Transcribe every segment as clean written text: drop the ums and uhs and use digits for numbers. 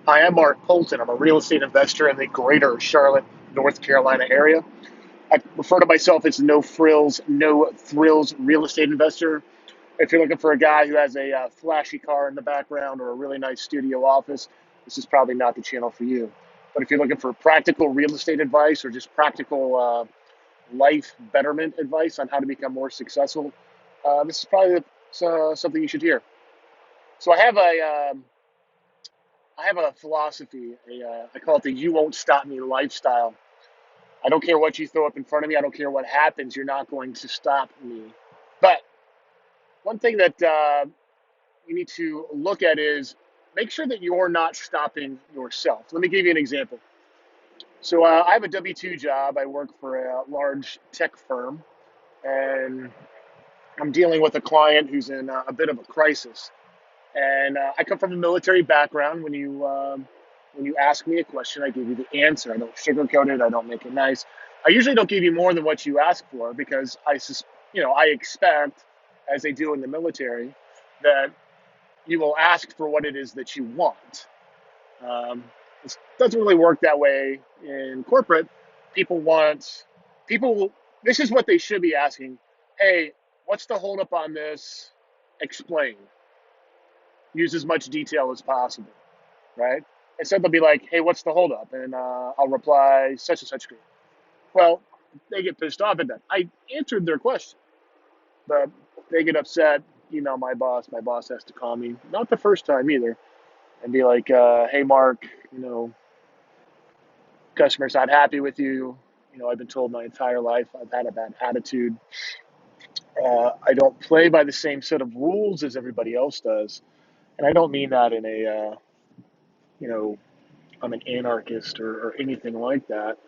Hi, I'm Mark Polton. I'm a real estate investor in the greater Charlotte, North Carolina area. I refer to myself as no frills, no thrills real estate investor. If you're looking for a guy who has a flashy car in the background or a really nice studio office, this is probably not the channel for you. But if you're looking for practical real estate advice or just practical life betterment advice on how to become more successful, this is probably something you should hear. So I have a philosophy. I call it the "You won't stop me" lifestyle. I don't care what you throw up in front of me. I don't care what happens. You're not going to stop me. But one thing that you need to look at is make sure that you're not stopping yourself. Let me give you an example. So I have a W-2 job. I work for a large tech firm, and I'm dealing with a client who's in a bit of a crisis. And I come from a military background. When you ask me a question, I give you the answer. I don't sugarcoat it. I don't make it nice. I usually don't give you more than what you ask for because I expect, as they do in the military, that you will ask for what it is that you want. It doesn't really work that way in corporate. People want people. This is what they should be asking. Hey, what's the holdup on this? Explain. Use as much detail as possible, right? Instead, they'll be like, "Hey, what's the holdup?" And I'll reply, "Such and such." Well, they get pissed off at that. I answered their question, but they get upset. Email my boss. My boss has to call me, not the first time either, and be like, "Hey, Mark, customer's not happy with you. I've been told my entire life I've had a bad attitude. I don't play by the same set of rules as everybody else does, and I don't mean that in a you know I'm an anarchist or anything like that.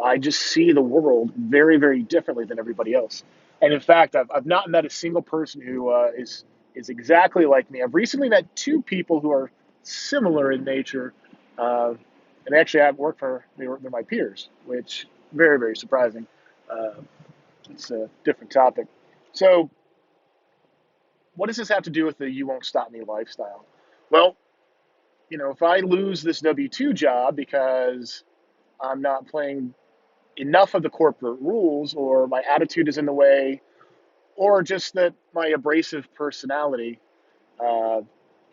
I just see the world very, very differently than everybody else. And in fact, I've not met a single person who is exactly like me. I've recently met two people who are similar in nature, and they actually have worked for they're my peers, which very, very surprising. Uh, it's a different topic. So, what does this have to do with the "you won't stop me" lifestyle? Well, if I lose this W-2 job because I'm not playing enough of the corporate rules, or my attitude is in the way, or just that my abrasive personality, uh,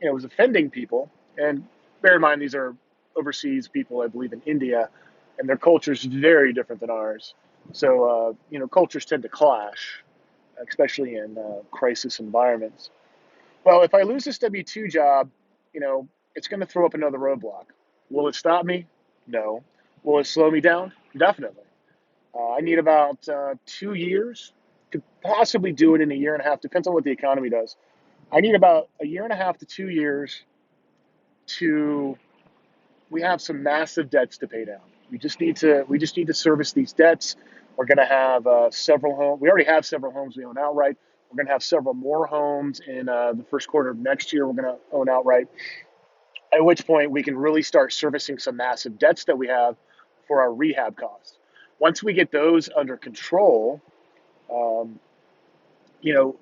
was offending people. And bear in mind, these are overseas people, I believe, in India, and their culture is very different than ours. So, cultures tend to clash, especially in crisis environments. Well, if I lose this W-2 job, you know, it's going to throw up another roadblock. Will it stop me? No. Will it slow me down? Definitely. I need about 2 years. Could possibly do it in a year and a half. Depends on what the economy does. I need about a year and a half to 2 years to. We have some massive debts to pay down. We just need to service these debts. We're going to have several homes. We already have several homes we own outright. We're going to have several more homes in the first quarter of next year. We're going to own outright. At which point we can really start servicing some massive debts that we have for our rehab costs. Once we get those under control, um,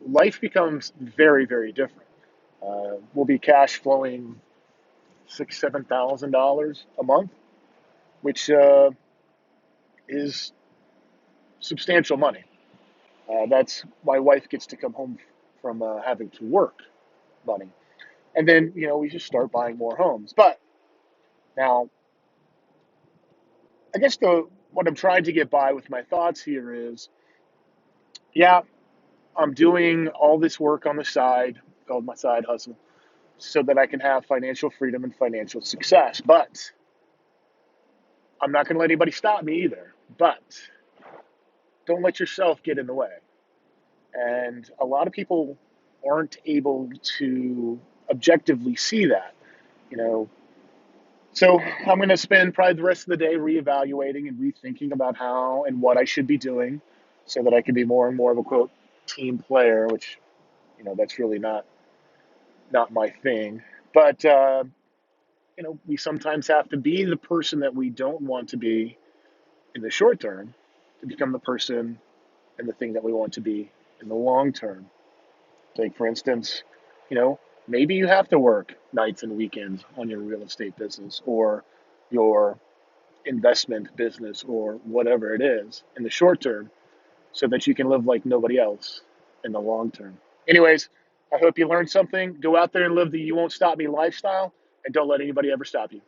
life becomes very, very different. We'll be cash flowing $6,000, $7,000 a month, which is substantial money. That's my wife gets to come home from having to work money, and then we just start buying more homes. But now, I guess the what I'm trying to get by with my thoughts here is, yeah, I'm doing all this work on the side, called my side hustle, so that I can have financial freedom and financial success. But I'm not going to let anybody stop me either. But don't let yourself get in the way. And a lot of people aren't able to objectively see that, you know. So I'm going to spend probably the rest of the day reevaluating and rethinking about how and what I should be doing so that I can be more and more of a quote team player, which, that's really not my thing. But we sometimes have to be the person that we don't want to be in the short term to become the person and the thing that we want to be in the long term. Take, for instance, you know, Maybe you have to work nights and weekends on your real estate business or your investment business or whatever it is in the short term so that you can live like nobody else in the long term. Anyways, I hope you learned something. Go out there and live the you won't stop me lifestyle and don't let anybody ever stop you.